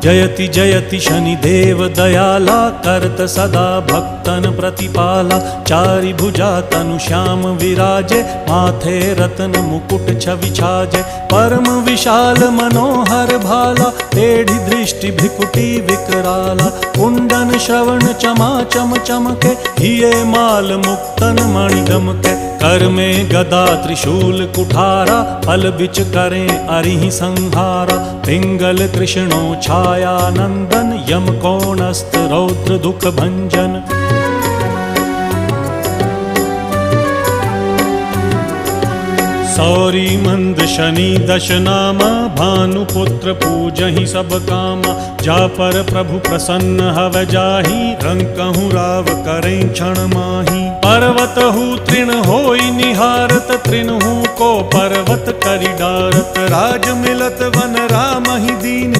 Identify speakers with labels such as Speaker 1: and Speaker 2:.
Speaker 1: जयति जयति शनिदेव दयाला, करत सदा भक्तन प्रतिपाला। चारि भुजा तनु श्याम विराजे, माथे रत्न मुकुट छवि छाजे। परम विशाल मनोहर भाला, टेढ़ी दृष्टि भृकुटी विकराला। कुंडन श्रवण चमा चम चमके, हिये माल मुक्तन मणि दमके। कर में गदा त्रिशूल कुठारा, फल बिच करें अरिहि संहारा। पिंगल कृष्णो छाया नंदन, यम कोणस्थ रौद्र दुख भंजन। सौरी मंद शनि दश नामा, भानुपुत्र पूजहि सब कामा। जा पर प्रभु प्रसन्न हव जाहि, रंकहु राव करें क्षण माहि। पर्वत हु तृण होई निहारत, तृण हु को पर्वत करि डारत। राज मिलत वन राम ही दीन,